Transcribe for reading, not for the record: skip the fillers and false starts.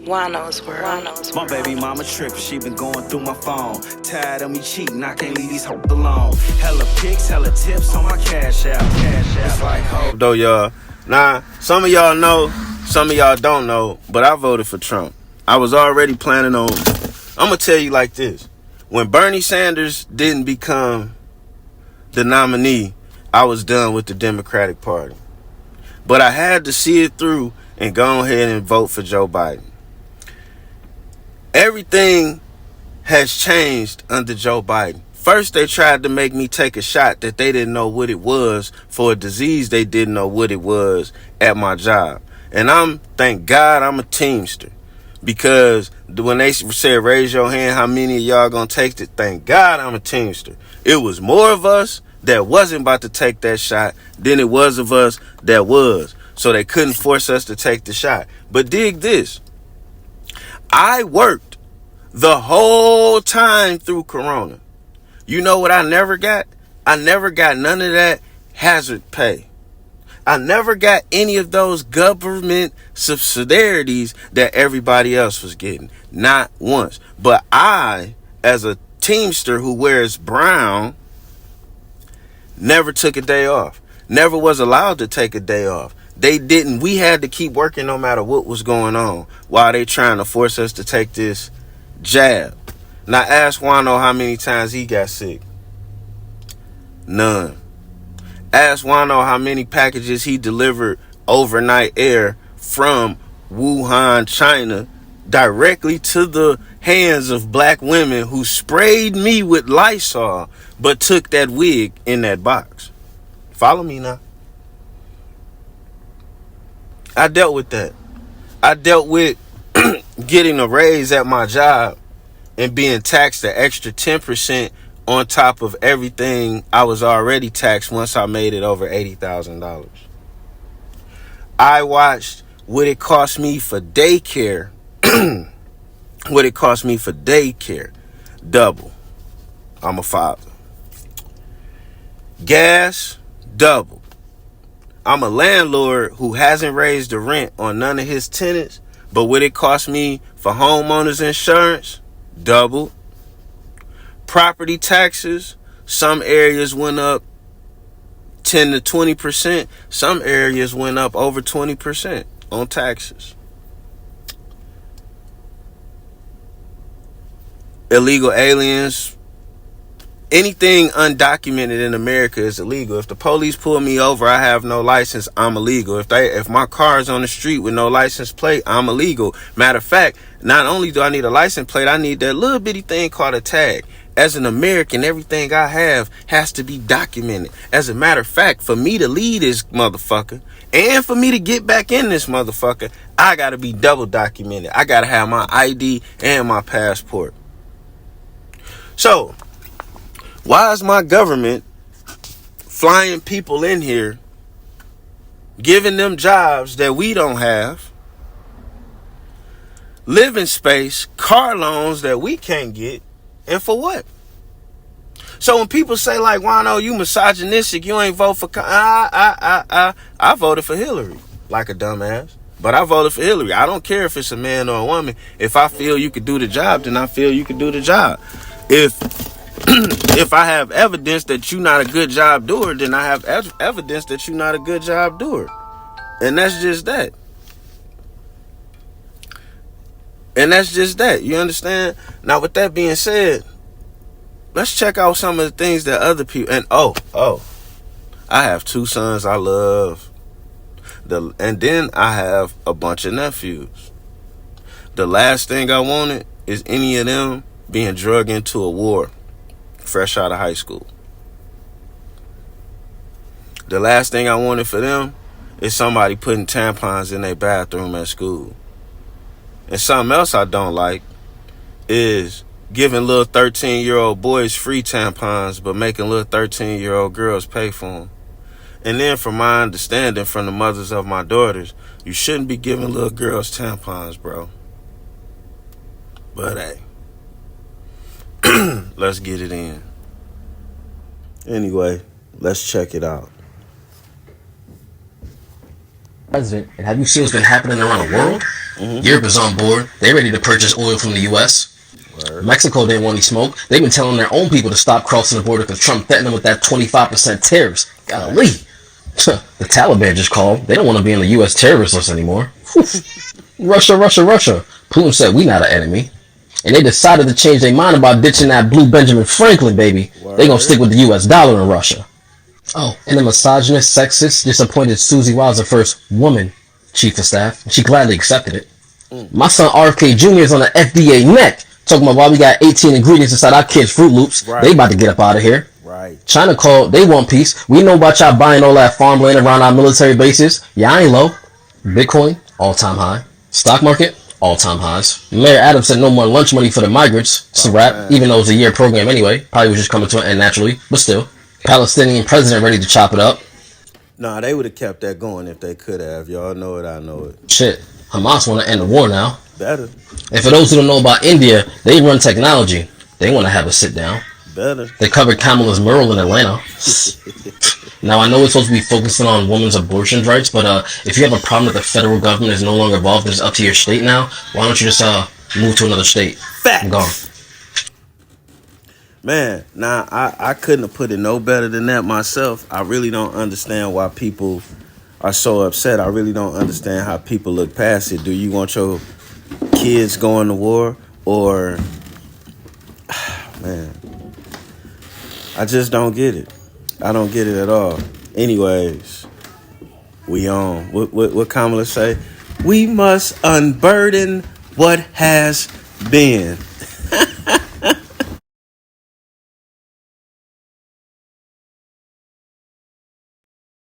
Juan-o's world. My baby mama trippin', she been going through my phone. Tired of me cheating, I can't leave these hoes alone. Hella pics, hella tips on my cash app. It's like hope though, y'all. Nah, some of y'all know, some of y'all don't know, but I voted for Trump. I was already planning on, I'm gonna tell you like this. When Bernie Sanders didn't become the nominee, I was done with the Democratic Party. But I had to see it through and go ahead and vote for Joe Biden. Everything has changed under Joe Biden. First, they tried to make me take a shot that they didn't know what it was for a disease they didn't know what it was at my job. And thank God I'm a Teamster. Because when they said, raise your hand, how many of y'all gonna take it? Thank God I'm a Teamster. It was more of us that wasn't about to take that shot than it was of us that was. So they couldn't force us to take the shot. But dig this. I worked the whole time through Corona. You know what I never got? I never got none of that hazard pay. I never got any of those government subsidies that everybody else was getting. Not once. But I, as a Teamster who wears brown, never took a day off. Never was allowed to take a day off. They didn't. We had to keep working no matter what was going on while they trying to force us to take this jab. Now ask Juan-o how many times he got sick. None. Ask Juan-o how many packages he delivered overnight air from Wuhan, China, directly to the hands of black women who sprayed me with Lysol but took that wig in that box. Follow me now. I dealt with that. I dealt with getting a raise at my job and being taxed an extra 10% on top of everything I was already taxed once I made it over $80,000. I watched what it cost me for daycare. What it cost me for daycare. Double. I'm a father. Gas, double. I'm a landlord who hasn't raised the rent on none of his tenants, but what it cost me for homeowners insurance, double. Property taxes, some areas went up 10 to 20%. Some areas went up over 20% on taxes. Illegal aliens. Anything undocumented in America is illegal. If the police pull me over, I have no license, I'm illegal. If my car is on the street with no license plate, I'm illegal. Matter of fact, not only do I need a license plate, I need that little bitty thing called a tag. As an American, everything I have has to be documented. As a matter of fact, for me to leave this motherfucker and for me to get back in this motherfucker, I gotta be double documented. I gotta have my ID and my passport. So, why is my government flying people in here, giving them jobs that we don't have, living space, car loans that we can't get, and for what? So when people say like, Juan-o, you misogynistic, you ain't vote for, I voted for Hillary, like a dumbass. But I voted for Hillary. I don't care if it's a man or a woman. If I feel you could do the job, then I feel you could do the job. If I have evidence that you're not a good job doer, then I have evidence that you're not a good job doer. And that's just that. And that's just that. You understand? Now, with that being said, let's check out some of the things that other people... And, I have 2 sons I love. And then I have a bunch of nephews. The last thing I wanted is any of them being drugged into a war fresh out of high school. The last thing I wanted for them is somebody putting tampons in their bathroom at school. And something else I don't like is giving little 13-year-old boys free tampons, but making little 13-year-old girls pay for them. And then from my understanding from the mothers of my daughters, you shouldn't be giving little girls tampons, bro. But hey, let's get it in. Anyway, let's check it out. president, and have you seen what's been happening around the world? Mm-hmm. Europe is on board. They're ready to purchase oil from the U.S. Word. Mexico didn't want any smoke. They've been telling their own people to stop crossing the border because Trump threatened them with that 25% tariffs. Golly. The Taliban just called. They don't want to be on the U.S. terrorist list anymore. Russia. Putin said we not an enemy. And they decided to change their mind about ditching that blue Benjamin Franklin, baby. Word. They gonna stick with the U.S. dollar in Russia. Oh, and the misogynist, sexist, just appointed Susie Wiles the first woman chief of staff. She gladly accepted it. My son RFK Jr. is on the FDA neck, talking about why we got 18 ingredients inside our kids' Fruit Loops. Right. They about to get up out of here. Right. China called, they want peace. We know about y'all buying all that farmland around our military bases. Y'all ain't low. Bitcoin, all-time high. Stock market, all-time highs. Mayor Adams said no more lunch money for the migrants. It's a wrap, even though it was a year program anyway. Probably was just coming to an end naturally, but still. Palestinian president ready to chop it up. Nah, they would have kept that going if they could have. Y'all know it, I know it. Shit, Hamas want to end the war now. Better. And for those who don't know about India, they run technology. They want to have a sit down. Better. They covered Kamala's mural in Atlanta. Now, I know it's supposed to be focusing on women's abortion rights, but if you have a problem that the federal government is no longer involved, it's up to your state now, why don't you just move to another state? Facts. I'm gone. Man, nah, I couldn't have put it no better than that myself. I really don't understand why people are so upset. I really don't understand how people look past it. Do you want your kids going to war? Or, man, I just don't get it. I don't get it at all. Anyways, we on. What Kamala say? We must unburden what has been.